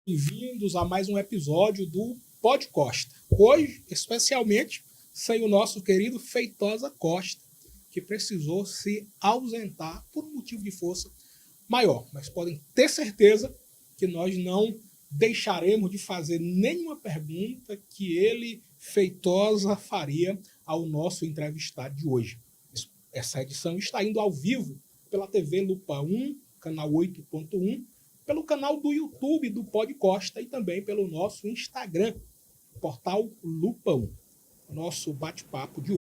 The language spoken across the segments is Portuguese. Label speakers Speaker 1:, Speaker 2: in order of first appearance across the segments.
Speaker 1: Bem-vindos a mais um episódio do Pod Costa. Hoje, especialmente, sem o nosso querido Feitosa Costa, que precisou se ausentar por um motivo de força maior. Mas podem ter certeza que nós não deixaremos de fazer nenhuma pergunta que ele, Feitosa, faria ao nosso entrevistado de hoje. Essa edição está indo ao vivo pela TV Lupa 1, canal 8.1, pelo canal do YouTube do Pod Costa e também pelo nosso Instagram, portal Lupa 1. Nosso bate-papo de hoje.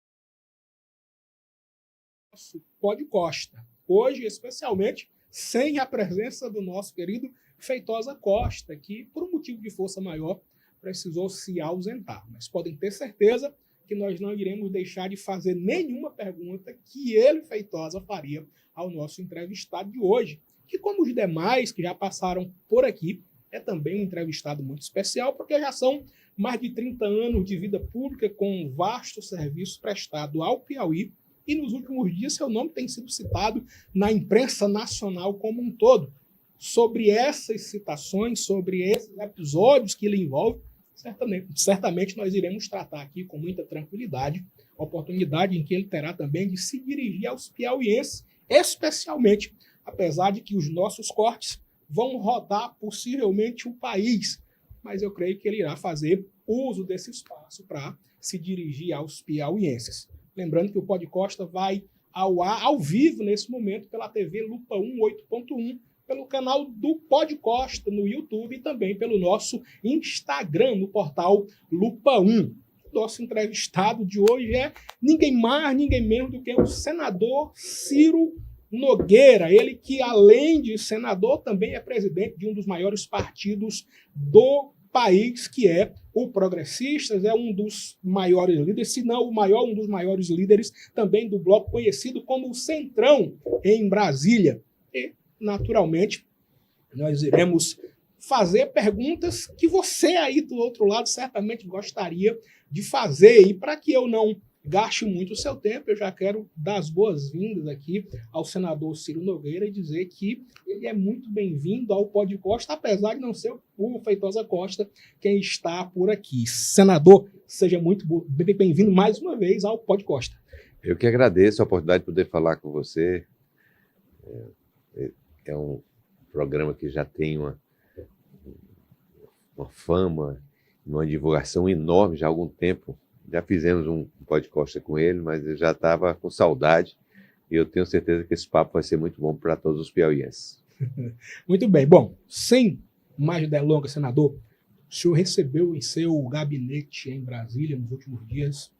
Speaker 1: Nosso Pod Costa. Hoje, especialmente, sem a presença do nosso querido Feitosa Costa, que, por um motivo de força maior, precisou se ausentar. Mas podem ter certeza que nós não iremos deixar de fazer nenhuma pergunta que ele, Feitosa, faria ao nosso entrevistado de hoje, que, como os demais que já passaram por aqui, é também um entrevistado muito especial, porque já são mais de 30 anos de vida pública com um vasto serviço prestado ao Piauí, e nos últimos dias seu nome tem sido citado na imprensa nacional como um todo. Sobre essas citações, sobre esses episódios que ele envolve, certamente nós iremos tratar aqui com muita tranquilidade, oportunidade em que ele terá também de se dirigir aos piauienses, especialmente, apesar de que os nossos cortes vão rodar possivelmente o país, mas eu creio que ele irá fazer uso desse espaço para se dirigir aos piauienses. Lembrando que o Pod Costa vai ao ar, ao vivo, nesse momento, pela TV Lupa 1 8.1, pelo canal do Pod Costa no YouTube e também pelo nosso Instagram, no portal Lupa 1. Nosso entrevistado de hoje é ninguém mais, ninguém menos do que o senador Ciro Nogueira, ele que, além de senador, também é presidente de um dos maiores partidos do país, que é o Progressistas, é um dos maiores líderes, se não o maior, um dos maiores líderes também do bloco conhecido como o Centrão, em Brasília. E, naturalmente, nós iremos fazer perguntas que você aí do outro lado certamente gostaria de fazer. E para que eu não gaste muito o seu tempo, eu já quero dar as boas-vindas aqui ao senador Ciro Nogueira e dizer que ele é muito bem-vindo ao Pod Costa, apesar de não ser o Feitosa Costa quem está por aqui. Senador, seja muito bem-vindo mais uma vez ao Pod Costa.
Speaker 2: Eu que agradeço a oportunidade de poder falar com você. É um programa que já tem uma fama, uma divulgação enorme já há algum tempo. Já fizemos um Pod Costa com ele, mas eu já estava com saudade e eu tenho certeza que esse papo vai ser muito bom para todos os piauienses.
Speaker 1: Muito bem. Bom, sem mais delongas, senador, o senhor recebeu em seu gabinete em Brasília, nos últimos dias,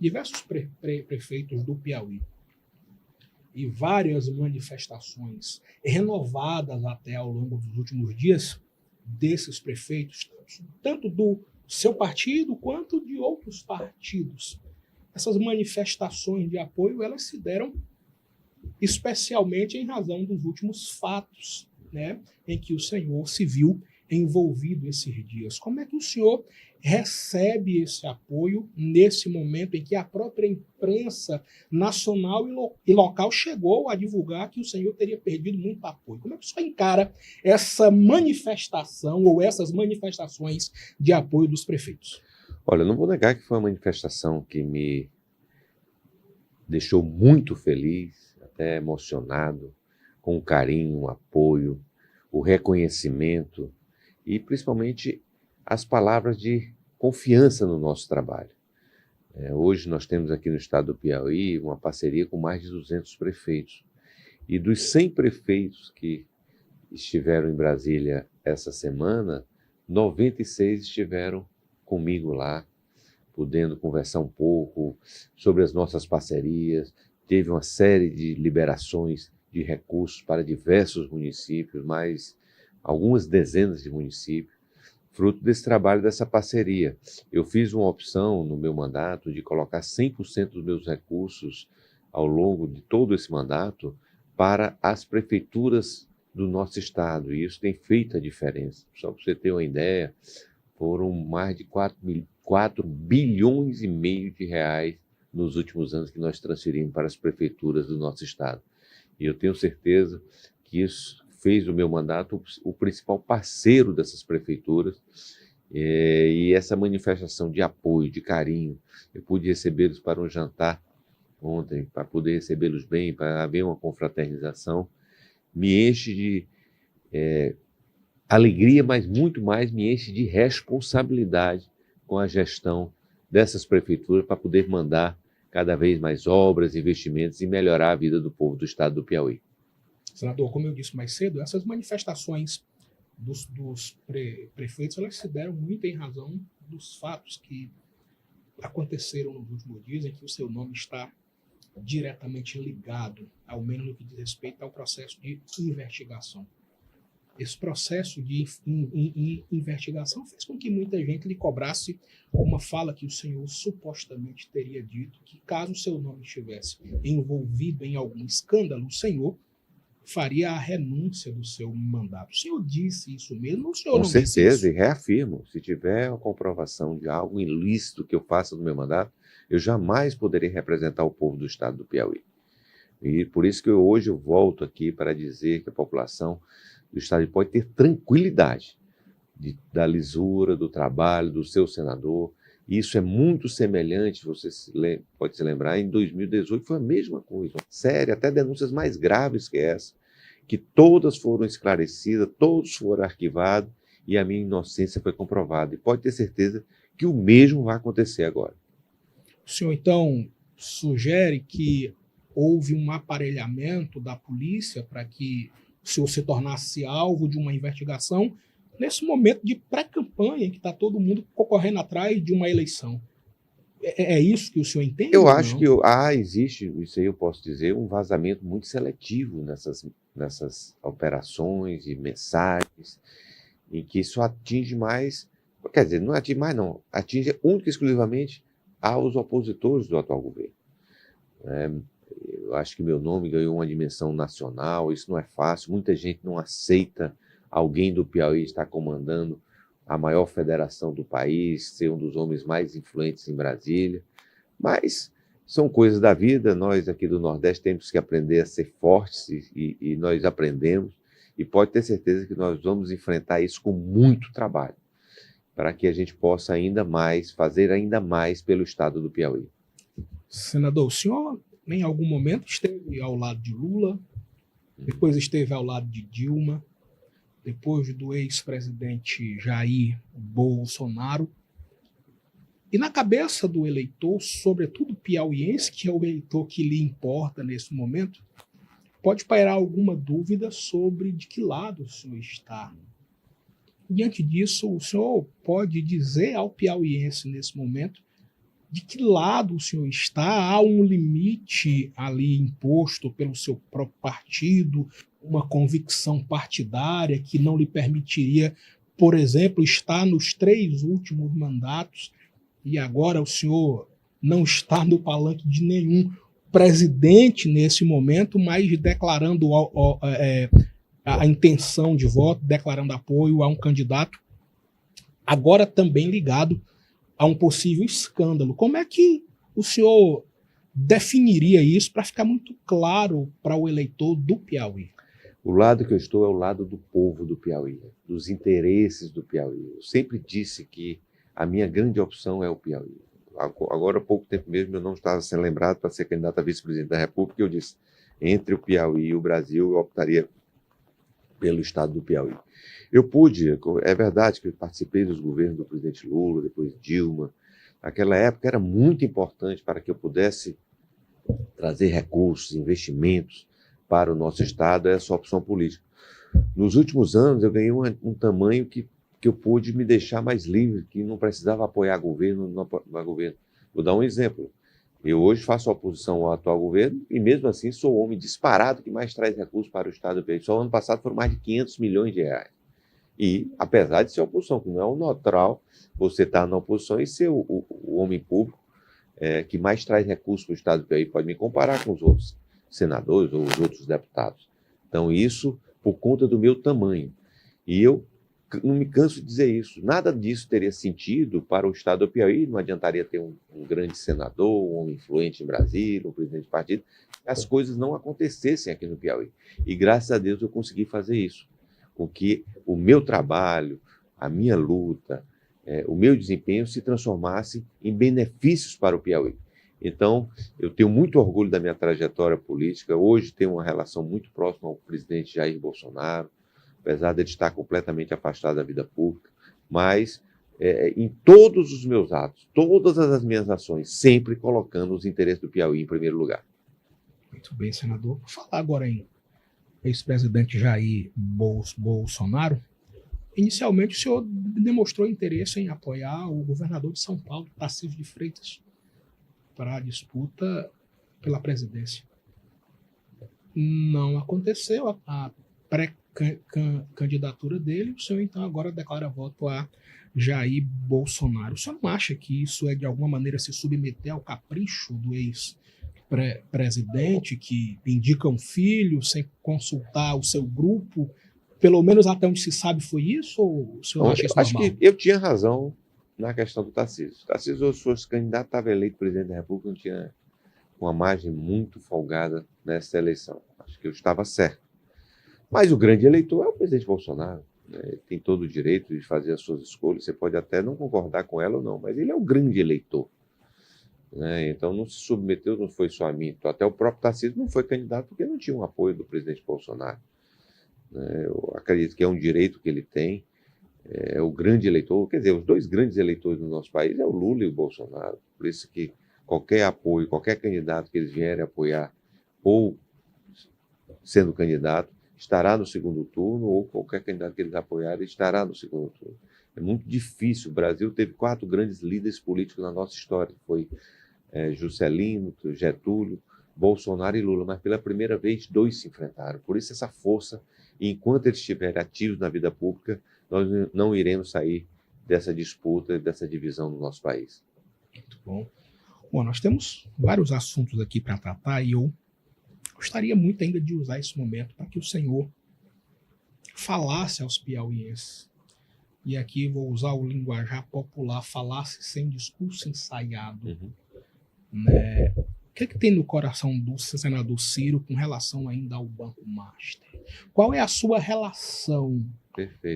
Speaker 1: diversos prefeitos do Piauí e várias manifestações renovadas até ao longo dos últimos dias desses prefeitos, tanto do seu partido quanto de outros partidos. Essas manifestações de apoio, elas se deram especialmente em razão dos últimos fatos, né, em que o senhor se viu envolvido esses dias. Como é que o senhor recebe esse apoio nesse momento em que a própria imprensa nacional e local chegou a divulgar que o senhor teria perdido muito apoio? Como é que o senhor encara essa manifestação ou essas manifestações de apoio dos prefeitos?
Speaker 2: Olha, eu não vou negar que foi uma manifestação que me deixou muito feliz, até emocionado, com o carinho, o apoio, o reconhecimento e principalmente as palavras de confiança no nosso trabalho. Hoje nós temos aqui no estado do Piauí uma parceria com mais de 200 prefeitos. E dos 100 prefeitos que estiveram em Brasília essa semana, 96 estiveram comigo lá, podendo conversar um pouco sobre as nossas parcerias. Teve uma série de liberações de recursos para diversos municípios, mais algumas dezenas de municípios, fruto desse trabalho, dessa parceria. Eu fiz uma opção no meu mandato de colocar 100% dos meus recursos ao longo de todo esse mandato para as prefeituras do nosso estado, e isso tem feito a diferença. Só para você ter uma ideia, foram mais de 4 bilhões e meio de reais nos últimos anos que nós transferimos para as prefeituras do nosso estado. E eu tenho certeza que isso fez do meu mandato o principal parceiro dessas prefeituras, e essa manifestação de apoio, de carinho, eu pude recebê-los para um jantar ontem, para poder recebê-los bem, para haver uma confraternização, me enche de alegria, mas muito mais me enche de responsabilidade com a gestão dessas prefeituras para poder mandar cada vez mais obras, investimentos e melhorar a vida do povo do estado do Piauí.
Speaker 1: Senador, como eu disse mais cedo, essas manifestações dos prefeitos, elas se deram muito em razão dos fatos que aconteceram nos últimos dias, em que o seu nome está diretamente ligado, ao menos no que diz respeito ao processo de investigação. Esse processo de investigação fez com que muita gente lhe cobrasse uma fala que o senhor supostamente teria dito, que caso o seu nome estivesse envolvido em algum escândalo, o senhor faria a renúncia do seu mandato. O senhor disse isso mesmo ou o senhor
Speaker 2: Com
Speaker 1: não disse isso?
Speaker 2: Com certeza, e reafirmo, se tiver uma comprovação de algo ilícito que eu faça no meu mandato, eu jamais poderei representar o povo do estado do Piauí. E por isso que hoje eu volto aqui para dizer que a população do estado pode ter tranquilidade da lisura, do trabalho, do seu senador. E isso é muito semelhante, você pode se lembrar, em 2018 foi a mesma coisa, séria, até denúncias mais graves que essa, que todas foram esclarecidas, todos foram arquivados e a minha inocência foi comprovada. E pode ter certeza que o mesmo vai acontecer agora.
Speaker 1: O senhor, então, sugere que houve um aparelhamento da polícia para que o senhor se tornasse alvo de uma investigação nesse momento de pré-campanha, em que está todo mundo concorrendo atrás de uma eleição. É isso que o senhor entende?
Speaker 2: Eu acho que existe, isso aí eu posso dizer, um vazamento muito seletivo nessas operações e mensagens, em que isso atinge mais, quer dizer, não atinge mais não, atinge única e exclusivamente aos opositores do atual governo. Eu acho que meu nome ganhou uma dimensão nacional, isso não é fácil, muita gente não aceita alguém do Piauí estar comandando a maior federação do país, ser um dos homens mais influentes em Brasília, mas são coisas da vida, nós aqui do Nordeste temos que aprender a ser fortes e nós aprendemos, e pode ter certeza que nós vamos enfrentar isso com muito trabalho, para que a gente possa ainda mais, fazer ainda mais pelo estado do Piauí.
Speaker 1: Senador, o senhor em algum momento esteve ao lado de Lula, depois esteve ao lado de Dilma, depois do ex-presidente Jair Bolsonaro. E na cabeça do eleitor, sobretudo piauiense, que é o eleitor que lhe importa nesse momento, pode pairar alguma dúvida sobre de que lado o senhor está. Diante disso, o senhor pode dizer ao piauiense nesse momento de que lado o senhor está? Há um limite ali imposto pelo seu próprio partido, uma convicção partidária que não lhe permitiria, por exemplo, estar nos 3 últimos mandatos e agora o senhor não está no palanque de nenhum presidente nesse momento, mas declarando a intenção de voto, declarando apoio a um candidato, agora também ligado a um possível escândalo. Como é que o senhor definiria isso para ficar muito claro para o eleitor do Piauí?
Speaker 2: O lado que eu estou é o lado do povo do Piauí, dos interesses do Piauí. Eu sempre disse que a minha grande opção é o Piauí. Agora, há pouco tempo mesmo, eu não estava sendo lembrado para ser candidato a vice-presidente da República, e eu disse, entre o Piauí e o Brasil, eu optaria pelo estado do Piauí. É verdade que eu participei dos governos do presidente Lula, depois Dilma. Naquela época era muito importante para que eu pudesse trazer recursos, investimentos para o nosso estado, essa opção política. Nos últimos anos eu ganhei um tamanho que eu pude me deixar mais livre, que não precisava apoiar governo, não apoiar governo. Vou dar um exemplo. Eu hoje faço oposição ao atual governo e mesmo assim sou o homem disparado que mais traz recursos para o estado do Piauí. Só ano passado foram mais de 500 milhões de reais. E, apesar de ser oposição, que não é o natural você estar na oposição e ser o homem público que mais traz recursos para o estado do Piauí, pode me comparar com os outros senadores ou os outros deputados. Então, isso por conta do meu tamanho. E eu não me canso de dizer isso. Nada disso teria sentido para o estado do Piauí. Não adiantaria ter um grande senador, um homem influente em Brasília, um presidente de partido. As coisas não acontecessem aqui no Piauí. E graças a Deus eu consegui fazer isso, com que o meu trabalho, a minha luta, o meu desempenho se transformasse em benefícios para o Piauí. Então, eu tenho muito orgulho da minha trajetória política. Hoje tenho uma relação muito próxima ao presidente Jair Bolsonaro, apesar de ele estar completamente afastado da vida pública, mas em todos os meus atos, todas as minhas ações, sempre colocando os interesses do Piauí em primeiro lugar.
Speaker 1: Muito bem, senador. Vou falar agora em ex-presidente Jair Bolsonaro. Inicialmente, o senhor demonstrou interesse em apoiar o governador de São Paulo, Tarcísio de Freitas, para a disputa pela presidência. Não aconteceu a pré-candidatura dele, o senhor então agora declara voto a Jair Bolsonaro. O senhor não acha que isso é de alguma maneira se submeter ao capricho do ex-presidente, que indica um filho sem consultar o seu grupo? Pelo menos até onde se sabe foi isso? Ou o senhor acha isso normal?
Speaker 2: Acho que eu tinha razão na questão do Tarcísio. Tarcísio, se fosse candidato, estava eleito presidente da República, não tinha uma margem muito folgada nessa eleição. Acho que eu estava certo. Mas o grande eleitor é o presidente Bolsonaro. Ele tem todo o direito de fazer as suas escolhas. Você pode até não concordar com ela ou não, mas ele é o grande eleitor. Então não se submeteu, não foi só a mim. Até o próprio Tarcísio não foi candidato porque não tinha um apoio do presidente Bolsonaro. Eu acredito que é um direito que ele tem. É o grande eleitor, quer dizer, os dois grandes eleitores do nosso país é o Lula e o Bolsonaro. Por isso que qualquer apoio, qualquer candidato que eles vierem apoiar, ou sendo candidato, estará no segundo turno, ou qualquer candidato que eles apoiarem estará no segundo turno. É muito difícil. O Brasil teve 4 grandes líderes políticos na nossa história. Foi Juscelino, Getúlio, Bolsonaro e Lula. Mas pela primeira vez, 2 se enfrentaram. Por isso essa força. E enquanto eles estiverem ativos na vida pública, nós não iremos sair dessa disputa, dessa divisão no nosso país.
Speaker 1: Muito bom. Bom, nós temos vários assuntos aqui para tratar e eu gostaria muito ainda de usar esse momento para que o senhor falasse aos piauienses. E aqui vou usar o linguajar popular, falasse sem discurso ensaiado.
Speaker 2: Uhum.
Speaker 1: O que tem no coração do senador Ciro com relação ainda ao Banco Master? Qual é a sua relação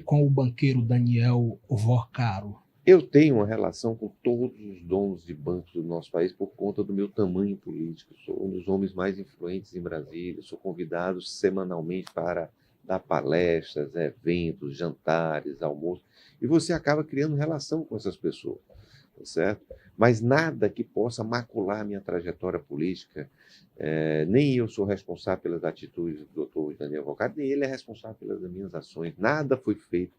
Speaker 1: com o banqueiro Daniel Vorcaro?
Speaker 2: Eu tenho uma relação com todos os donos de bancos do nosso país por conta do meu tamanho político. Sou um dos homens mais influentes em Brasília. Sou convidado semanalmente para dar palestras, eventos, jantares, almoços. E você acaba criando relação com essas pessoas, tá certo? Mas nada que possa macular a minha trajetória política. Nem eu sou responsável pelas atitudes do doutor Daniel Vorcaro, nem ele é responsável pelas minhas ações. Nada foi feito.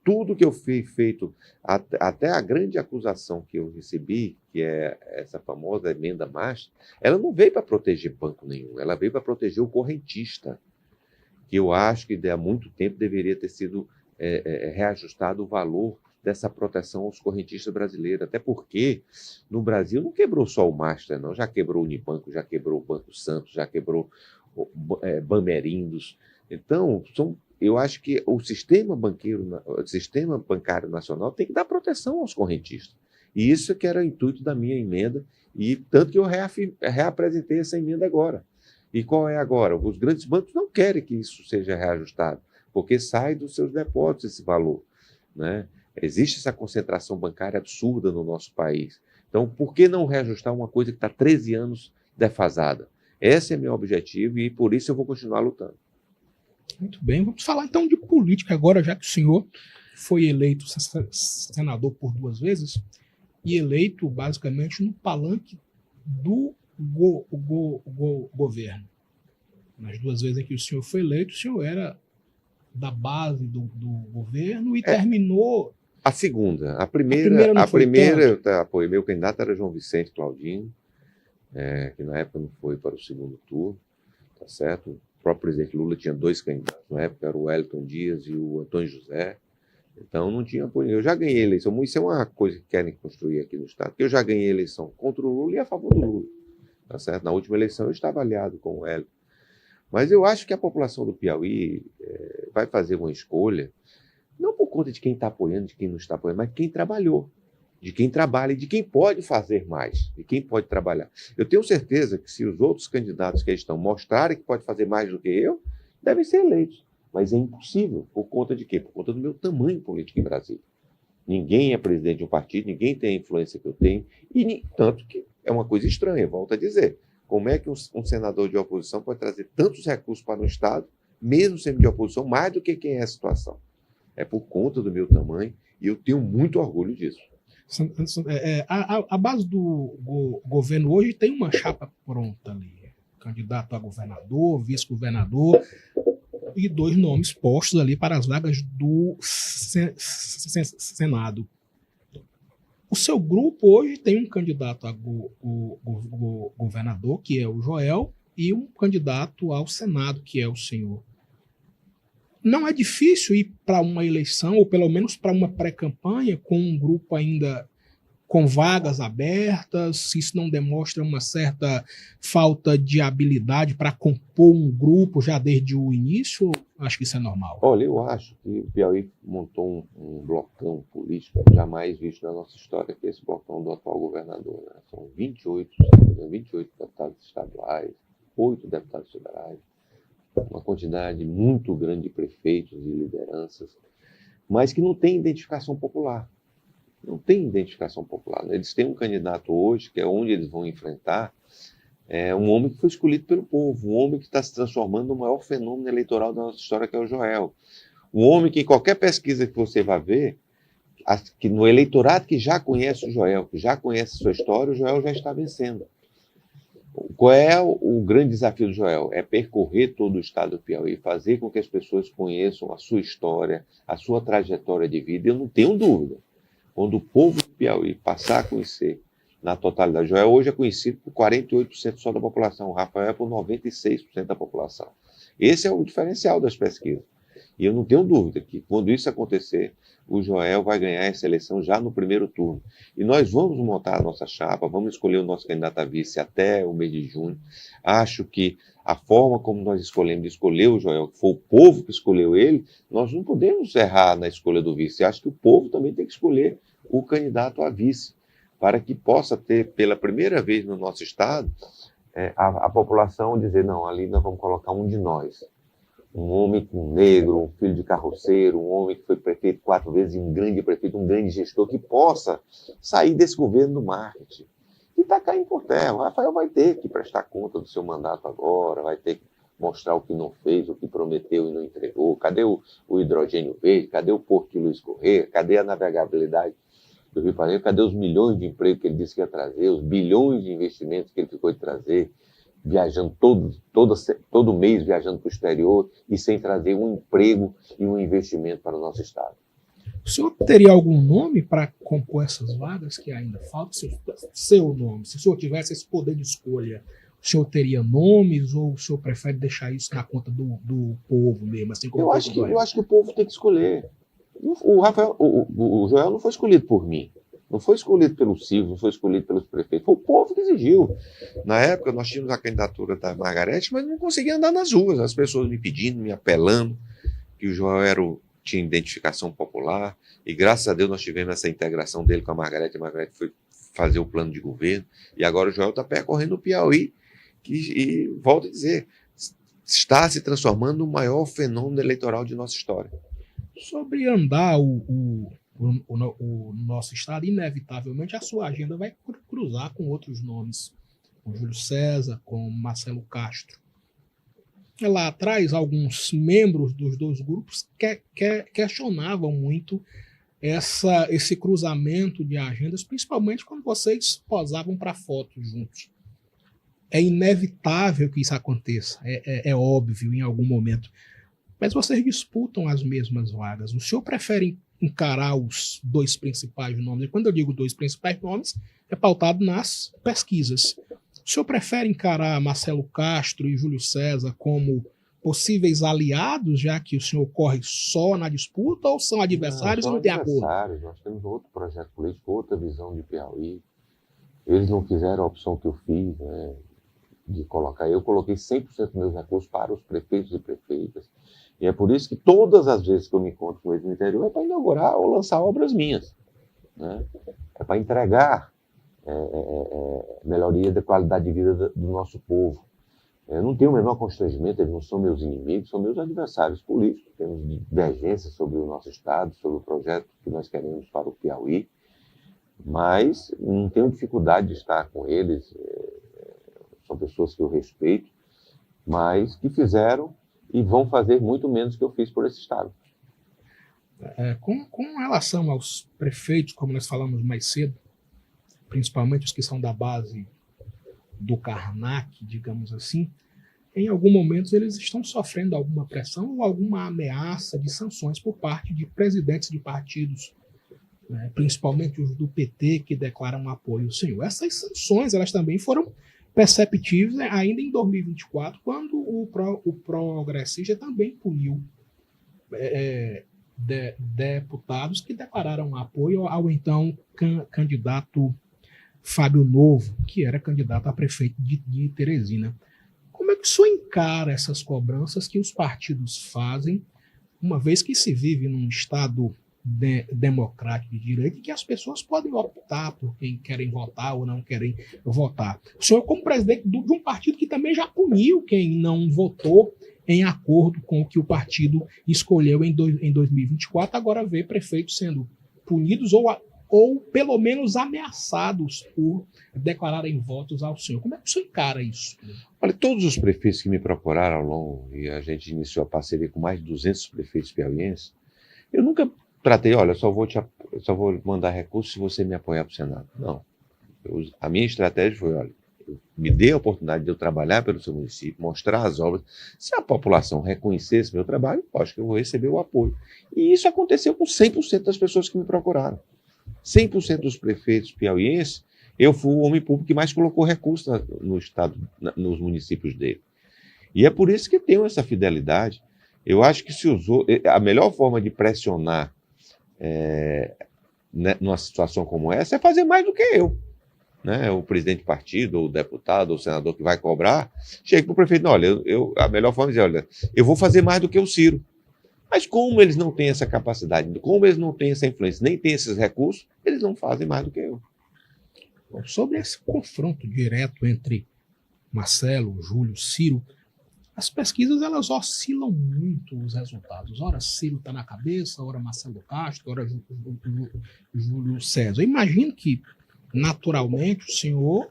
Speaker 2: Tudo que eu fui feito, até a grande acusação que eu recebi, que é essa famosa emenda Master, ela não veio para proteger banco nenhum, ela veio para proteger o correntista, que eu acho que há muito tempo deveria ter sido reajustado o valor dessa proteção aos correntistas brasileiros, até porque no Brasil não quebrou só o Master, não, já quebrou o Unibanco, já quebrou o Banco Santos, já quebrou o Bamerindos. Então, eu acho que o sistema bancário nacional tem que dar proteção aos correntistas. E isso que era o intuito da minha emenda, e tanto que eu reapresentei essa emenda agora. E qual é agora? Os grandes bancos não querem que isso seja reajustado, porque sai dos seus depósitos esse valor, né? Existe essa concentração bancária absurda no nosso país. Então, por que não reajustar uma coisa que está 13 anos defasada? Esse é meu objetivo e por isso eu vou continuar lutando.
Speaker 1: Muito bem, vamos falar então de política agora, já que o senhor foi eleito senador por 2 vezes e eleito basicamente no palanque do governo. Nas 2 vezes em que o senhor foi eleito, o senhor era da base do governo e terminou...
Speaker 2: A segunda. A primeira eu apoiei. Meu candidato era João Vicente Claudino, que na época não foi para o segundo turno, tá certo? O próprio presidente Lula tinha 2 candidatos na época, era o Wellington Dias e o Antônio José. Então não tinha apoio. Eu já ganhei a eleição. Isso é uma coisa que querem construir aqui no Estado. Eu já ganhei a eleição contra o Lula e a favor do Lula, tá certo? Na última eleição eu estava aliado com o Wellington. Mas eu acho que a população do Piauí vai fazer uma escolha Não por conta de quem está apoiando, de quem não está apoiando, mas de quem trabalhou, de quem trabalha e de quem pode fazer mais, de quem pode trabalhar. Eu tenho certeza que se os outros candidatos que aí estão mostrarem que pode fazer mais do que eu, devem ser eleitos. Mas é impossível. Por conta de quê? Por conta do meu tamanho político em Brasília. Ninguém é presidente de um partido, ninguém tem a influência que eu tenho, e tanto que é uma coisa estranha, volto a dizer. Como é que um senador de oposição pode trazer tantos recursos para o Estado, mesmo sendo de oposição, mais do que quem é a situação? É por conta do meu tamanho, e eu tenho muito orgulho disso.
Speaker 1: A base do governo hoje tem uma chapa pronta ali. Candidato a governador, vice-governador e 2 nomes postos ali para as vagas do Senado. O seu grupo hoje tem um candidato a governador, que é o Joel, e um candidato ao Senado, que é o senhor. Não é difícil ir para uma eleição, ou pelo menos para uma pré-campanha, com um grupo ainda com vagas abertas, se isso não demonstra uma certa falta de habilidade para compor um grupo já desde o início? Acho que isso é normal.
Speaker 2: Olha, eu acho que o Piauí montou um blocão político jamais visto na nossa história, que é esse blocão do atual governador. Né? São 28 deputados estaduais, 8 deputados federais, uma quantidade muito grande de prefeitos e lideranças, mas que não tem identificação popular. Não tem identificação popular. Eles têm um candidato hoje, que é onde eles vão enfrentar, um homem que foi escolhido pelo povo, um homem que está se transformando no maior fenômeno eleitoral da nossa história, que é o Joel. Um homem que, em qualquer pesquisa que você vai ver, que no eleitorado que já conhece o Joel, que já conhece a sua história, o Joel já está vencendo. Qual é o grande desafio do Joel? É percorrer todo o estado do Piauí, fazer com que as pessoas conheçam a sua história, a sua trajetória de vida. Eu não tenho dúvida. Quando o povo do Piauí passar a conhecer na totalidade, Joel hoje é conhecido por 48% só da população, o Rafael é por 96% da população. Esse é o diferencial das pesquisas. E eu não tenho dúvida que quando isso acontecer, o Joel vai ganhar essa eleição já no primeiro turno. E nós vamos montar a nossa chapa, vamos escolher o nosso candidato a vice até o mês de junho. Acho que a forma como nós escolhemos de escolher o Joel, que foi o povo que escolheu ele, nós não podemos errar na escolha do vice. Acho que o povo também tem que escolher o candidato a vice, para que possa ter, pela primeira vez no nosso estado, a população dizer, não, ali nós vamos colocar um de nós. Um homem negro, um filho de carroceiro, um homem que foi prefeito 4 vezes e um grande prefeito, um grande gestor, que possa sair desse governo do marketing. E está caindo por terra. O Rafael vai ter que prestar conta do seu mandato agora, vai ter que mostrar o que não fez, o que prometeu e não entregou. Cadê o hidrogênio verde? Cadê o Porto de Luiz Correia? Cadê a navegabilidade do Rio de Janeiro? Cadê os milhões de empregos que ele disse que ia trazer, os bilhões de investimentos que ele ficou de trazer? Viajando todo mês, viajando para o exterior e sem trazer um emprego e um investimento para o nosso estado.
Speaker 1: O senhor teria algum nome para compor essas vagas que ainda faltam? Seu nome, se o senhor tivesse esse poder de escolha, o senhor teria nomes ou o senhor prefere deixar isso na conta do povo mesmo? Assim como
Speaker 2: eu acho que o povo tem que escolher. O Joel não foi escolhido por mim. Não foi escolhido pelo Silvio, não foi escolhido pelos prefeitos, foi o povo que exigiu. Na época, nós tínhamos a candidatura da Margarete, mas não conseguia andar nas ruas. As pessoas me pedindo, me apelando, que o Joel tinha identificação popular, e graças a Deus nós tivemos essa integração dele com a Margarete. A Margarete foi fazer o plano de governo, e agora o Joel está percorrendo o Piauí, e volto a dizer, está se transformando no maior fenômeno eleitoral de nossa história.
Speaker 1: Sobre andar o nosso estado, inevitavelmente a sua agenda vai cruzar com outros nomes, com Júlio César, com Marcelo Castro. Lá atrás, alguns membros dos 2 grupos questionavam muito esse cruzamento de agendas, principalmente quando vocês posavam para fotos juntos. É inevitável que isso aconteça, é óbvio em algum momento. Mas vocês disputam as mesmas vagas. O senhor prefere encarar os 2 principais nomes? E quando eu digo 2 principais nomes, é pautado nas pesquisas. O senhor prefere encarar Marcelo Castro e Júlio César como possíveis aliados, já que o senhor corre só na disputa, ou são adversários e não tem acordo?
Speaker 2: Nós temos outro projeto político, outra visão de Piauí. Eles não fizeram a opção que eu fiz, né, de colocar. Eu coloquei 100% dos meus recursos para os prefeitos e prefeitas. E é por isso que todas as vezes que eu me encontro com eles no interior é para inaugurar ou lançar obras minhas, né? É para entregar melhoria da qualidade de vida do nosso povo. Eu não tenho o menor constrangimento, eles não são meus inimigos, são meus adversários políticos. Temos divergências sobre o nosso Estado, sobre o projeto que nós queremos para o Piauí, mas não tenho dificuldade de estar com eles. São pessoas que eu respeito, mas que fizeram e vão fazer muito menos que eu fiz por esse Estado.
Speaker 1: Com relação aos prefeitos, como nós falamos mais cedo, principalmente os que são da base do Karnak, digamos assim, em algum momento eles estão sofrendo alguma pressão ou alguma ameaça de sanções por parte de presidentes de partidos, né, principalmente os do PT, que declaram apoio ao senhor. Essas sanções elas também foram perceptíveis, né, ainda em 2024, quando o Progressista também puniu deputados que declararam apoio ao então candidato Fábio Novo, que era candidato a prefeito de Teresina. Como é que o senhor encara essas cobranças que os partidos fazem, uma vez que se vive num Estado democrático de direito e que as pessoas podem optar por quem querem votar ou não querem votar? O senhor, como presidente de um partido que também já puniu quem não votou em acordo com o que o partido escolheu em 2024, agora vê prefeitos sendo punidos ou pelo menos ameaçados por declararem votos ao senhor. Como é que o senhor encara isso?
Speaker 2: Olha, todos os prefeitos que me procuraram ao longo, e a gente iniciou a parceria com mais de 200 prefeitos piauienses, eu nunca tratei, olha, só vou mandar recurso se você me apoiar para o Senado. Não. A minha estratégia foi, olha, me dê a oportunidade de eu trabalhar pelo seu município, mostrar as obras. Se a população reconhecesse meu trabalho, acho que eu vou receber o apoio. E isso aconteceu com 100% das pessoas que me procuraram. 100% dos prefeitos piauienses, eu fui o homem público que mais colocou recursos no Estado, nos municípios dele. E é por isso que tenho essa fidelidade. Eu acho que a melhor forma de pressionar numa situação como essa é fazer mais do que eu. Né? O presidente de partido, ou o deputado, ou o senador que vai cobrar, chega para o prefeito, não, olha, a melhor forma é dizer, olha, eu vou fazer mais do que o Ciro. Mas como eles não têm essa capacidade, como eles não têm essa influência, nem têm esses recursos, eles não fazem mais do que eu.
Speaker 1: Bom, sobre esse confronto direto entre Marcelo, Júlio, Ciro, as pesquisas elas oscilam muito os resultados. Ora Ciro está na cabeça, ora Marcelo Castro, ora Júlio César. Eu imagino que, naturalmente, o senhor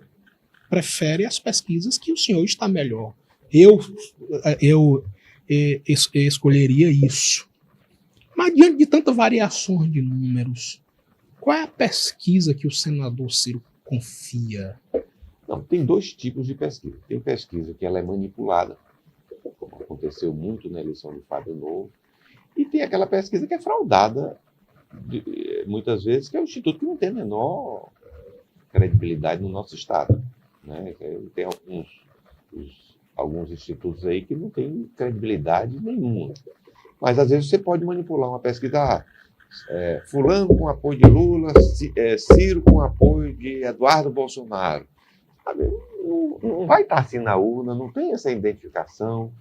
Speaker 1: prefere as pesquisas que o senhor está melhor. Eu escolheria isso. Mas diante de tanta variação de números, qual é a pesquisa que o senador Ciro confia?
Speaker 2: Não, tem dois tipos de pesquisa. Tem pesquisa que ela é manipulada, como aconteceu muito na eleição do Fábio Novo, e tem aquela pesquisa que é fraudada, muitas vezes, que é o instituto que não tem a menor credibilidade no nosso Estado. Né? Tem alguns institutos aí que não têm credibilidade nenhuma. Mas, às vezes, você pode manipular uma pesquisa, fulano com apoio de Lula, Ciro com apoio de Eduardo Bolsonaro. Sabe? Não vai estar assim na urna, não tem essa identificação.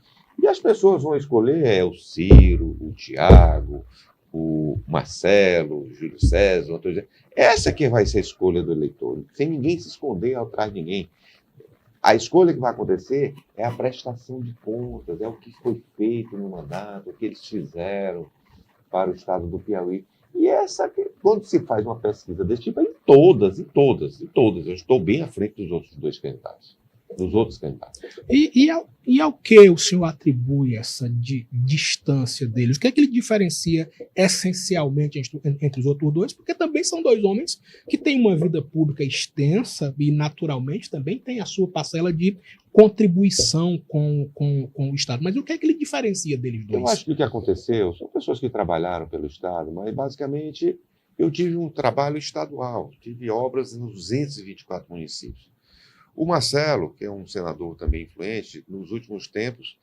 Speaker 2: E as pessoas vão escolher o Ciro, o Tiago, o Marcelo, o Júlio César. Essa que vai ser a escolha do eleitor, sem ninguém se esconder atrás de ninguém. A escolha que vai acontecer é a prestação de contas, é o que foi feito no mandato, o que eles fizeram para o Estado do Piauí. E quando se faz uma pesquisa desse tipo, é em todas. Eu estou bem à frente dos outros dois candidatos. Dos outros candidatos.
Speaker 1: E ao que o senhor atribui essa distância deles? O que é que ele diferencia essencialmente entre os outros dois? Porque também são dois homens que têm uma vida pública extensa e, naturalmente, também têm a sua parcela de contribuição com o Estado. Mas o que é que ele diferencia deles dois?
Speaker 2: Eu acho que o que aconteceu são pessoas que trabalharam pelo Estado, mas, basicamente, eu tive um trabalho estadual, tive obras em 224 municípios. O Marcelo, que é um senador também influente, nos últimos tempos,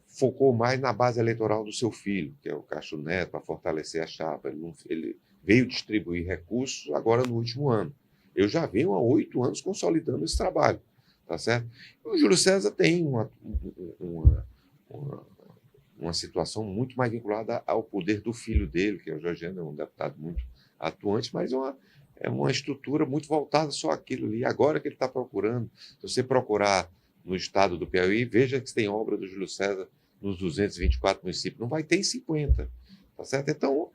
Speaker 2: focou mais na base eleitoral do seu filho, que é o Castro Neto, para fortalecer a chapa. Ele veio distribuir recursos agora no último ano. Eu já venho há 8 anos consolidando esse trabalho, tá certo? E o Júlio César tem uma situação muito mais vinculada ao poder do filho dele, que é o Georgiano, é um deputado muito atuante, mas é uma estrutura muito voltada só àquilo ali. Agora que ele está procurando, se você procurar no estado do Piauí, veja que tem obra do Júlio César nos 224 municípios, não vai ter em 50, tá certo? Então,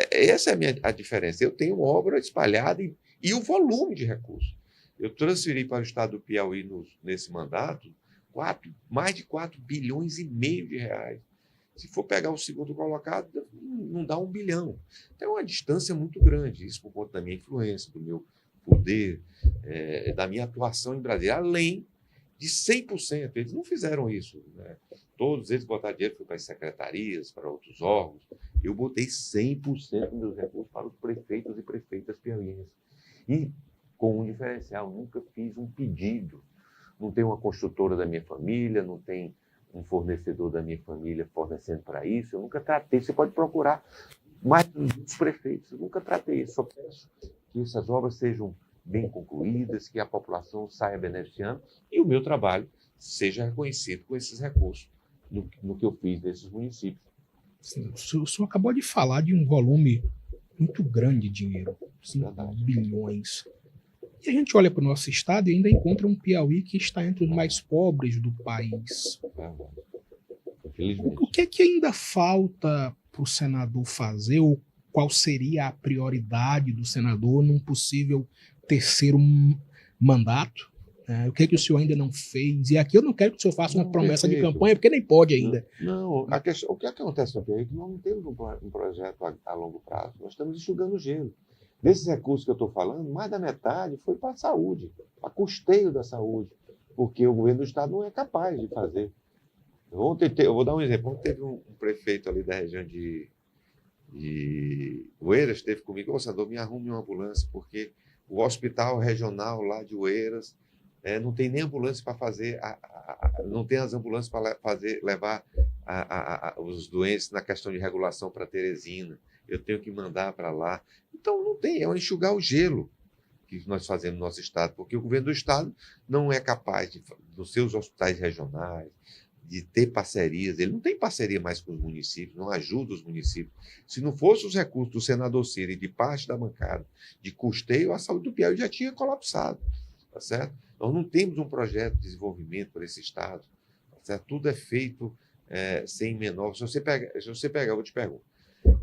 Speaker 2: essa é a diferença. Eu tenho obra espalhada e o volume de recursos. Eu transferi para o estado do Piauí nesse mandato mais de 4,5 bilhões de reais. Se for pegar o segundo colocado, não dá 1 bilhão. Então, é uma distância muito grande. Isso por conta da minha influência, do meu poder, da minha atuação em Brasília, além de 100%. Eles não fizeram isso, né? Todos eles botaram dinheiro para as secretarias, para outros órgãos. Eu botei 100% dos meus recursos para os prefeitos e prefeitas piauienses. E, com um diferencial, nunca fiz um pedido. Não tem uma construtora da minha família, não tem um fornecedor da minha família fornecendo para isso. Eu nunca tratei. Você pode procurar mais dos prefeitos. Eu nunca tratei isso. Só peço que essas obras sejam bem concluídas, que a população saia beneficiando e o meu trabalho seja reconhecido com esses recursos no que eu fiz nesses municípios.
Speaker 1: Sim, o senhor acabou de falar de um volume muito grande de dinheiro, 5 bilhões. E a gente olha para o nosso estado e ainda encontra um Piauí que está entre os mais pobres do país.
Speaker 2: Infelizmente.
Speaker 1: O que é que ainda falta para o senador fazer, ou qual seria a prioridade do senador num possível terceiro mandato? O que é que o senhor ainda não fez? E aqui eu não quero que o senhor faça uma promessa de campanha, porque nem pode ainda.
Speaker 2: Não, o que acontece no Piauí é que nós não temos um projeto a longo prazo. Nós estamos enxugando gelo. Desses recursos que eu estou falando, mais da metade foi para a saúde, para custeio da saúde, porque o governo do estado não é capaz de fazer. Eu vou dar um exemplo. Ontem teve um prefeito ali da região de Oeiras, esteve comigo: senador, me arrume uma ambulância, porque o hospital regional lá de Oeiras não tem nem ambulância para fazer, não tem as ambulâncias para levar os doentes na questão de regulação para Teresina. Eu tenho que mandar para lá. Então, não tem, é um enxugar o gelo que nós fazemos no nosso estado, porque o governo do estado não é capaz, dos seus hospitais regionais, de ter parcerias. Ele não tem parceria mais com os municípios, não ajuda os municípios. Se não fosse os recursos do senador Ciro e de parte da bancada de custeio, a saúde do Piauí já tinha colapsado, tá certo? Nós não temos um projeto de desenvolvimento para esse estado, tá certo? Tudo é feito sem menor. Se você pegar, eu vou te perguntar,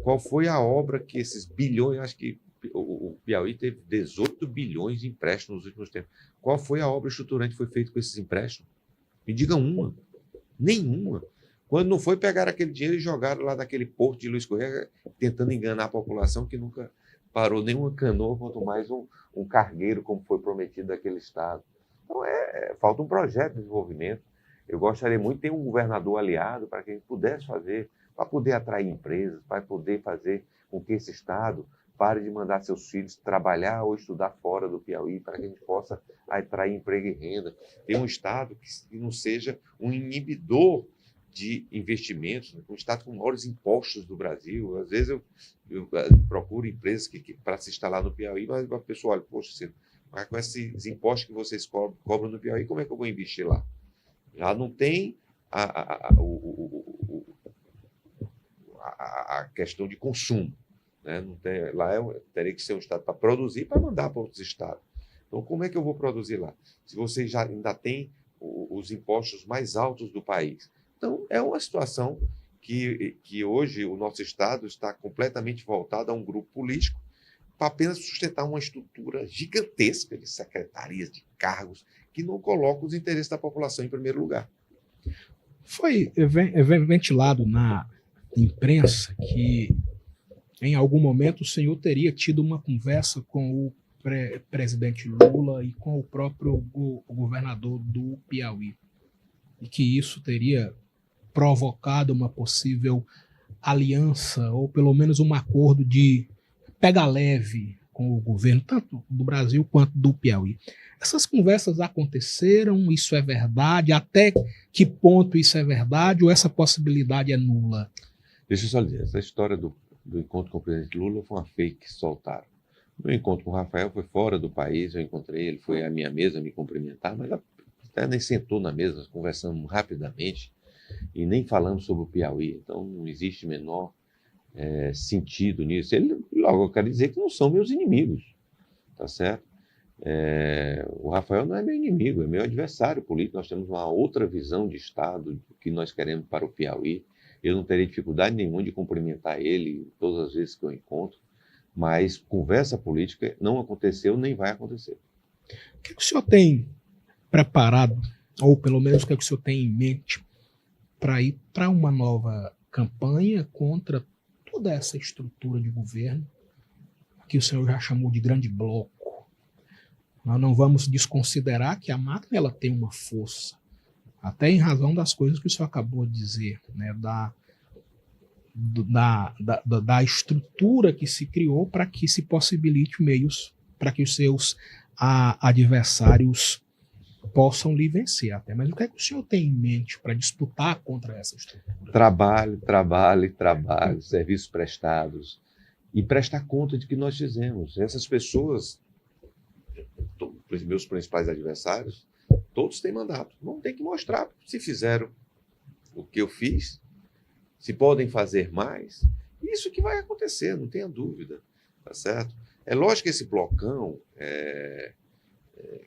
Speaker 2: qual foi a obra que esses bilhões, acho que o Piauí teve 18 bilhões de empréstimos nos últimos tempos. Qual foi a obra estruturante que foi feita com esses empréstimos? Me diga uma. Nenhuma. Quando não foi, pegar aquele dinheiro e jogaram lá naquele porto de Luiz Correia, tentando enganar a população, que nunca parou nenhuma canoa, quanto mais um cargueiro, como foi prometido daquele estado. Então, falta um projeto de desenvolvimento. Eu gostaria muito de ter um governador aliado para que a gente pudesse fazer, para poder atrair empresas, para poder fazer com que esse estado pare de mandar seus filhos trabalhar ou estudar fora do Piauí, para que a gente possa atrair emprego e renda. Ter um estado que não seja um inibidor de investimentos, um estado com maiores impostos do Brasil. Às vezes eu procuro empresas para se instalar no Piauí, mas a pessoa olha: poxa, Ciro, mas com esses impostos que vocês cobram no Piauí, como é que eu vou investir lá? Já não tem a questão de consumo, né? Não tem, lá teria que ser um estado para produzir e para mandar para outros estados. Então, como é que eu vou produzir lá? Se você já ainda tem os impostos mais altos do país. Então, é uma situação que hoje o nosso estado está completamente voltado a um grupo político para apenas sustentar uma estrutura gigantesca de secretarias, de cargos, que não coloca os interesses da população em primeiro lugar.
Speaker 1: Foi ventilado na imprensa que, em algum momento, o senhor teria tido uma conversa com o presidente Lula e com o próprio governador do Piauí, e que isso teria provocado uma possível aliança, ou pelo menos um acordo de pega leve com o governo, tanto do Brasil quanto do Piauí. Essas conversas aconteceram? Isso é verdade? Até que ponto isso é verdade, ou essa possibilidade é nula?
Speaker 2: Deixa eu só dizer, essa história do encontro com o presidente Lula foi uma fake que soltaram. O meu encontro com o Rafael foi fora do país, eu encontrei ele, foi à minha mesa me cumprimentar, mas até nem sentou na mesa, nós conversamos rapidamente. e nem falamos sobre o Piauí. Então, não existe menor sentido nisso. Logo, eu quero dizer que não são meus inimigos, tá certo? O Rafael não é meu inimigo, é meu adversário político. Nós temos uma outra visão de Estado do que nós queremos para o Piauí. Eu não terei dificuldade nenhuma de cumprimentar ele todas as vezes que eu encontro, mas conversa política não aconteceu nem vai acontecer.
Speaker 1: O que o senhor tem preparado, ou pelo menos o que o senhor tem em mente, para ir para uma nova campanha contra toda essa estrutura de governo que o senhor já chamou de grande bloco? Nós não vamos desconsiderar que a máquina ela tem uma força, até em razão das coisas que o senhor acabou de dizer, né, da estrutura que se criou para que se possibilite meios para que os seus adversários possam lhe vencer até. Mas o que é que o senhor tem em mente para disputar contra essa estrutura?
Speaker 2: Trabalho, serviços prestados e prestar conta de que nós fizemos. Essas pessoas, meus principais adversários, todos têm mandato. Não tem que mostrar se fizeram o que eu fiz, se podem fazer mais. Isso que vai acontecer, não tenha dúvida, tá certo? É lógico que esse blocão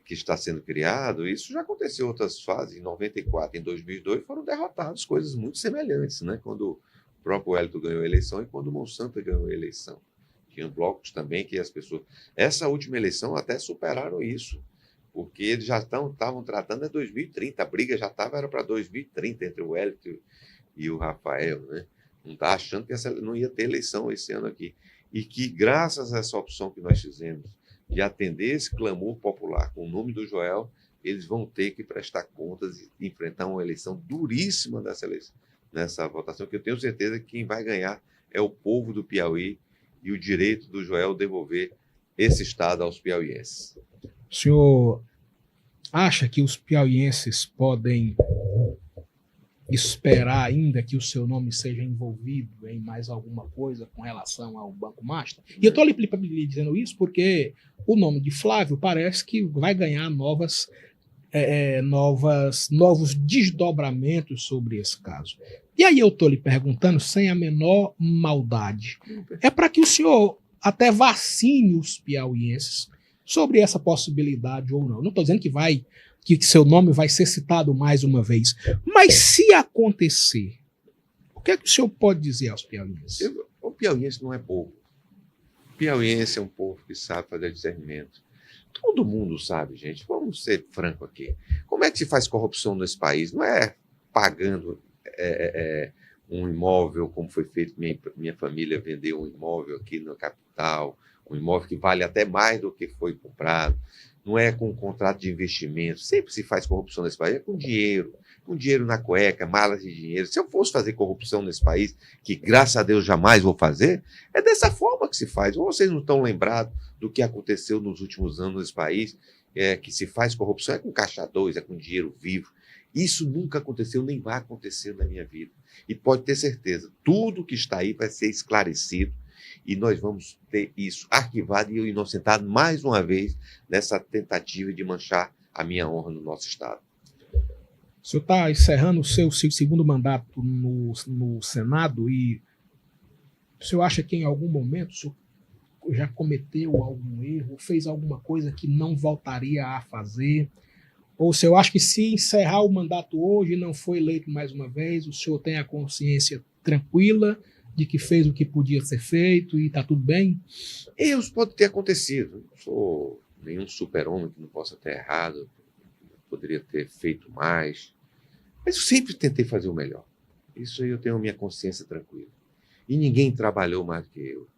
Speaker 2: que está sendo criado, isso já aconteceu em outras fases, em 94, em 2002, foram derrotados coisas muito semelhantes, né? Quando o próprio Wellington ganhou a eleição e quando o Monsanto ganhou a eleição. Tinha blocos também que as pessoas... Essa última eleição até superaram isso, porque eles já estavam tratando de 2030, a briga já era para 2030 entre o Wellington e o Rafael, né? Não está achando que não ia ter eleição esse ano aqui. E que, graças a essa opção que nós fizemos, de atender esse clamor popular com o nome do Joel, eles vão ter que prestar contas e enfrentar uma eleição duríssima nessa votação, que eu tenho certeza que quem vai ganhar é o povo do Piauí e o direito do Joel devolver esse estado aos piauienses.
Speaker 1: O senhor acha que os piauienses podem esperar ainda que o seu nome seja envolvido em mais alguma coisa com relação ao Banco Master? E eu estou lhe dizendo isso porque o nome de Flávio parece que vai ganhar novos desdobramentos sobre esse caso. E aí eu estou lhe perguntando, sem a menor maldade, é para que o senhor até vacine os piauienses sobre essa possibilidade ou não. Não estou dizendo que seu nome vai ser citado mais uma vez. Mas se acontecer, o que é que o senhor pode dizer aos piauienses?
Speaker 2: O piauiense não é bobo. O piauiense é um povo que sabe fazer discernimento. Todo mundo sabe, gente. Vamos ser franco aqui. Como é que se faz corrupção nesse país? Não é pagando um imóvel, como foi feito, minha família vendeu um imóvel aqui na capital, um imóvel que vale até mais do que foi comprado. Não é com um contrato de investimento. Sempre se faz corrupção nesse país, é com dinheiro na cueca, malas de dinheiro. Se eu fosse fazer corrupção nesse país, que graças a Deus jamais vou fazer, é dessa forma que se faz. Ou vocês não estão lembrados do que aconteceu nos últimos anos nesse país, que se faz corrupção é com caixa 2, é com dinheiro vivo. Isso nunca aconteceu, nem vai acontecer na minha vida. E pode ter certeza, tudo que está aí vai ser esclarecido e nós vamos ter isso arquivado e eu inocentado mais uma vez nessa tentativa de manchar a minha honra no nosso Estado.
Speaker 1: O senhor está encerrando o seu segundo mandato no Senado e o senhor acha que em algum momento o senhor já cometeu algum erro, fez alguma coisa que não voltaria a fazer? Ou o senhor acha que se encerrar o mandato hoje e não foi eleito mais uma vez, o senhor tem a consciência tranquila de que fez o que podia ser feito e está tudo bem?
Speaker 2: Erros podem ter acontecido. Não sou nenhum super-homem que não possa ter errado. Poderia ter feito mais. Mas eu sempre tentei fazer o melhor. Isso aí eu tenho a minha consciência tranquila. E ninguém trabalhou mais do que eu.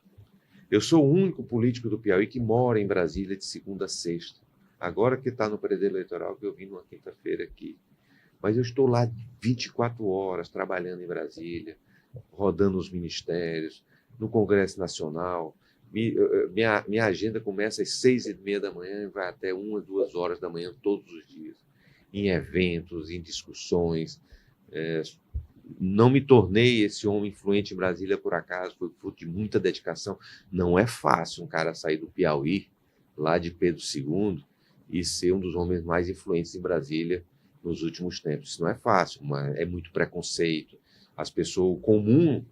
Speaker 2: Eu sou o único político do Piauí que mora em Brasília de segunda a sexta. Agora que está no período eleitoral, que eu vim numa quinta-feira aqui. Mas eu estou lá 24 horas trabalhando em Brasília, rodando os ministérios, no Congresso Nacional. Minha agenda começa às 6h30 da manhã e vai até 1, 2 horas da manhã todos os dias. Em eventos, em discussões. Não me tornei esse homem influente em Brasília por acaso, foi fruto de muita dedicação. Não é fácil um cara sair do Piauí, lá de Pedro II, e ser um dos homens mais influentes em Brasília nos últimos tempos. Isso não é fácil, mas é muito preconceito. As pessoas, o comum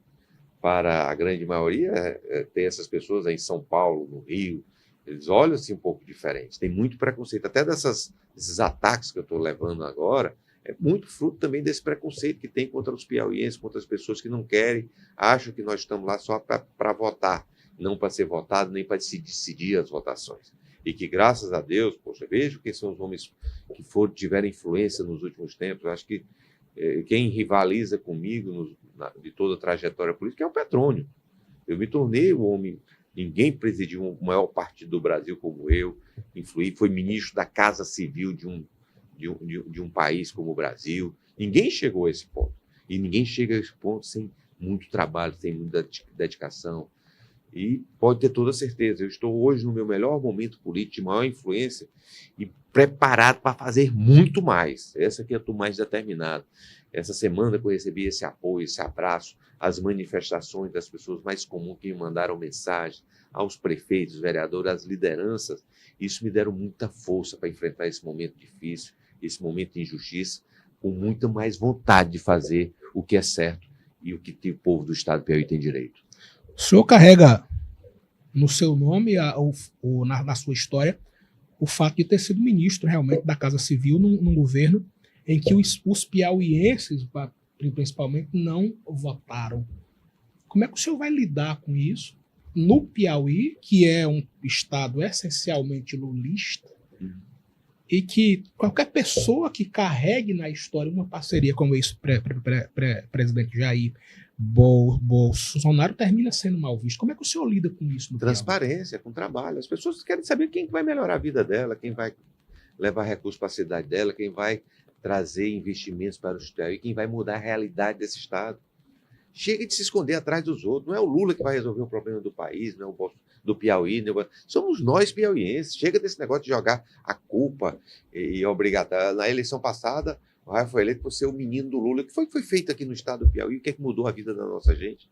Speaker 2: para a grande maioria ter essas pessoas aí em São Paulo, no Rio, eles olham assim um pouco diferente. Tem muito preconceito. Até desses ataques que eu estou levando agora, é muito fruto também desse preconceito que tem contra os piauienses, contra as pessoas que não querem, acham que nós estamos lá só para votar, não para ser votado, nem para se decidir as votações. E que, graças a Deus, poxa, vejo quem são os homens que tiveram influência nos últimos tempos. Eu acho que quem rivaliza comigo de toda a trajetória política é o Petrônio. Eu me tornei um homem, ninguém presidiu o maior partido do Brasil como eu, fui ministro da Casa Civil de um país como o Brasil. Ninguém chegou a esse ponto. E ninguém chega a esse ponto sem muito trabalho, sem muita dedicação. E pode ter toda certeza, eu estou hoje no meu melhor momento político, de maior influência, e preparado para fazer muito mais. Essa aqui eu estou mais determinado. Essa semana que eu recebi esse apoio, esse abraço, as manifestações das pessoas mais comuns que me mandaram mensagem, aos prefeitos, vereadores, às lideranças, isso me deram muita força para enfrentar esse momento difícil, esse momento de injustiça, com muita mais vontade de fazer o que é certo e o que o povo do estado do Piauí tem direito.
Speaker 1: O senhor carrega no seu nome, na sua história, o fato de ter sido ministro realmente da Casa Civil num governo em que os piauienses, principalmente, não votaram. Como é que o senhor vai lidar com isso no Piauí, que é um estado essencialmente lulista, e que qualquer pessoa que carregue na história uma parceria como esse presidente Jair Bolsonaro termina sendo mal visto? Como é que o senhor lida com isso no
Speaker 2: Transparência, com trabalho. As pessoas querem saber quem vai melhorar a vida dela, quem vai levar recursos para a cidade dela, quem vai trazer investimentos para o Piauí, quem vai mudar a realidade desse estado. Chega de se esconder atrás dos outros. Não é o Lula que vai resolver o problema do país, não é o do Piauí. Não é... Somos nós piauienses. Chega desse negócio de jogar a culpa e obrigar. Na eleição passada, o Raia foi eleito por ser o menino do Lula. O que foi feito aqui no estado do Piauí? O que é que mudou a vida da nossa gente?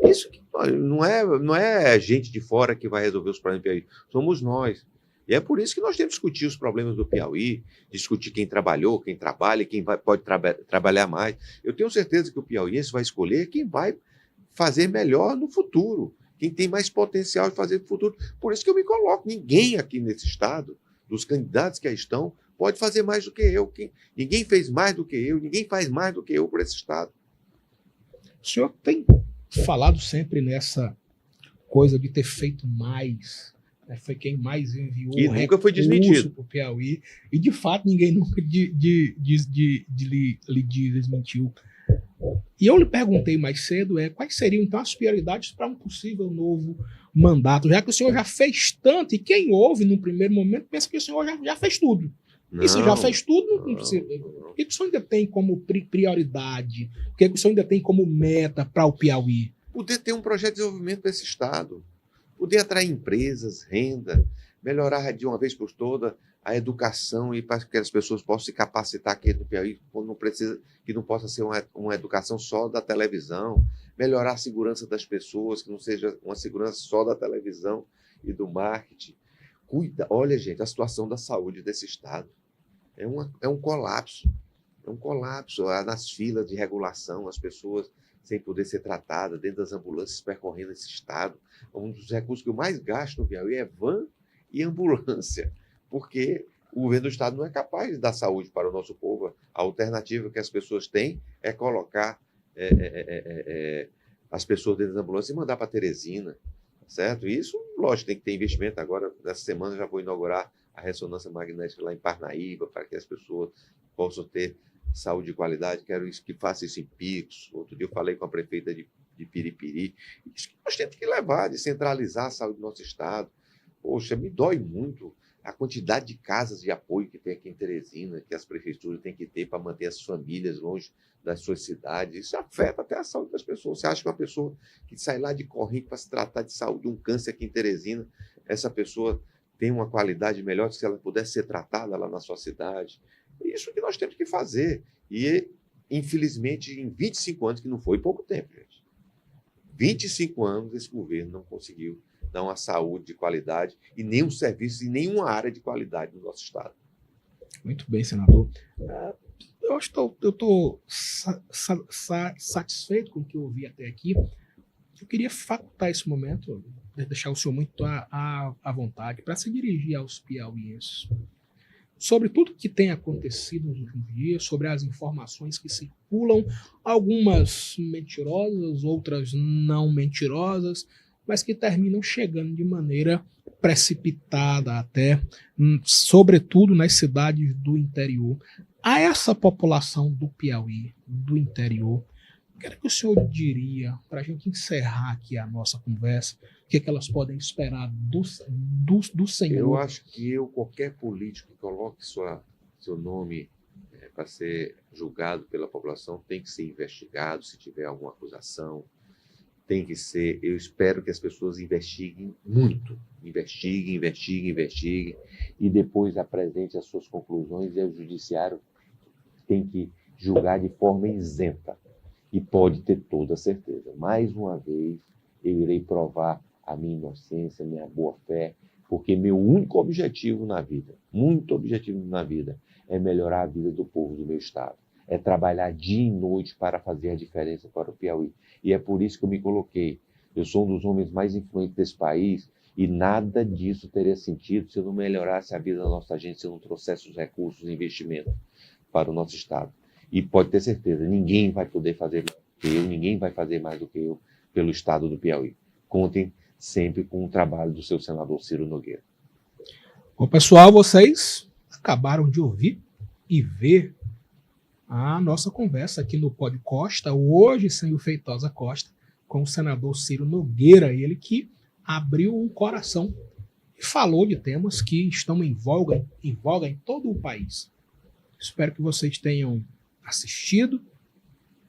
Speaker 2: Isso não é gente de fora que vai resolver os problemas do Piauí. Somos nós. E é por isso que nós temos que discutir os problemas do Piauí, discutir quem trabalhou, quem trabalha, quem pode trabalhar mais. Eu tenho certeza que o piauiense vai escolher quem vai fazer melhor no futuro, quem tem mais potencial de fazer no futuro. Por isso que eu me coloco. Ninguém aqui nesse estado, dos candidatos que aí estão, pode fazer mais do que eu. Ninguém fez mais do que eu, ninguém faz mais do que eu por esse estado.
Speaker 1: O senhor tem falado sempre nessa coisa de ter feito mais. Foi quem mais enviou
Speaker 2: e nunca foi desmentido
Speaker 1: para o Piauí. E, de fato, ninguém nunca lhe desmentiu. E eu lhe perguntei mais cedo quais seriam, então, as prioridades para um possível novo mandato, já que o senhor já fez tanto, e quem ouve, num primeiro momento, pensa que o senhor já fez tudo. E se já fez tudo, o que o senhor ainda tem como prioridade? O que o senhor ainda tem como meta para o Piauí?
Speaker 2: Poder ter um projeto de desenvolvimento para esse estado. Poder atrair empresas, renda, melhorar de uma vez por todas a educação e para que as pessoas possam se capacitar aqui no Piauí, que não possa ser uma educação só da televisão, melhorar a segurança das pessoas, que não seja uma segurança só da televisão e do marketing. Olha, gente, a situação da saúde desse estado é um colapso. É um colapso nas filas de regulação, as pessoas sem poder ser tratadas, dentro das ambulâncias percorrendo esse estado. Um dos recursos que eu mais gasto no Piauí é van e ambulância, porque o governo do estado não é capaz de dar saúde para o nosso povo. A alternativa que as pessoas têm é colocar as pessoas dentro das ambulâncias e mandar para Teresina, certo? E isso, lógico, tem que ter investimento. Agora, nessa semana, já vou inaugurar a ressonância magnética lá em Parnaíba, para que as pessoas possam ter saúde de qualidade. Quero que faça isso em Picos. Outro dia eu falei com a prefeita de Piripiri. Isso que nós temos que levar, de centralizar a saúde do nosso estado. Poxa, me dói muito a quantidade de casas de apoio que tem aqui em Teresina, que as prefeituras têm que ter para manter as famílias longe das suas cidades. Isso afeta até a saúde das pessoas. Você acha que uma pessoa que sai lá de Corrente para se tratar de saúde, um câncer aqui em Teresina, essa pessoa tem uma qualidade melhor se ela pudesse ser tratada lá na sua cidade? Isso que nós temos que fazer. E, infelizmente, em 25 anos, que não foi pouco tempo, gente. 25 anos esse governo não conseguiu dar uma saúde de qualidade e nenhum serviço em nenhuma área de qualidade no nosso estado.
Speaker 1: Muito bem, senador. Eu estou satisfeito com o que eu ouvi até aqui. Eu queria facultar esse momento, deixar o senhor muito à vontade, para se dirigir aos piauienses sobre tudo que tem acontecido nos últimos dias, sobre as informações que circulam, algumas mentirosas, outras não mentirosas, mas que terminam chegando de maneira precipitada até, sobretudo nas cidades do interior. A essa população do Piauí, do interior, o que era que o senhor diria, para a gente encerrar aqui a nossa conversa, o que elas podem esperar do Senhor?
Speaker 2: Eu acho que qualquer político que coloque seu nome para ser julgado pela população tem que ser investigado, se tiver alguma acusação, tem que ser. Eu espero que as pessoas investiguem muito, investiguem, e depois apresentem as suas conclusões, e o judiciário tem que julgar de forma isenta. E pode ter toda a certeza. Mais uma vez, eu irei provar a minha inocência, minha boa-fé, porque meu único objetivo na vida, é melhorar a vida do povo do meu estado. É trabalhar dia e noite para fazer a diferença para o Piauí. E é por isso que eu me coloquei. Eu sou um dos homens mais influentes desse país e nada disso teria sentido se eu não melhorasse a vida da nossa gente, se eu não trouxesse os recursos e investimento para o nosso estado. E pode ter certeza, ninguém vai poder fazer mais do que eu, ninguém vai fazer mais do que eu pelo estado do Piauí. Contem sempre com o trabalho do seu senador Ciro Nogueira.
Speaker 1: Bom, pessoal, vocês acabaram de ouvir e ver a nossa conversa aqui no Pod Costa, hoje sem o Feitosa Costa, com o senador Ciro Nogueira, ele que abriu o coração e falou de temas que estão em voga em todo o país. Espero que vocês tenham assistido.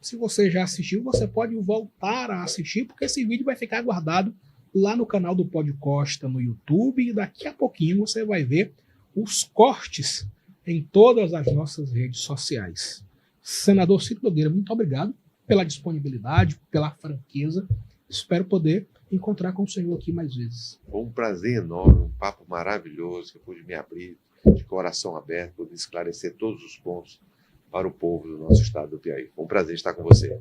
Speaker 1: Se você já assistiu, você pode voltar a assistir, porque esse vídeo vai ficar guardado lá no canal do Pod Costa no YouTube, e daqui a pouquinho você vai ver os cortes em todas as nossas redes sociais. Senador Ciro Nogueira, muito obrigado pela disponibilidade, pela franqueza. Espero poder encontrar com o senhor aqui mais vezes.
Speaker 2: Foi um prazer enorme, um papo maravilhoso, que eu pude me abrir de coração aberto, pude esclarecer todos os pontos para o povo do nosso estado do Piauí. Foi um prazer estar com você.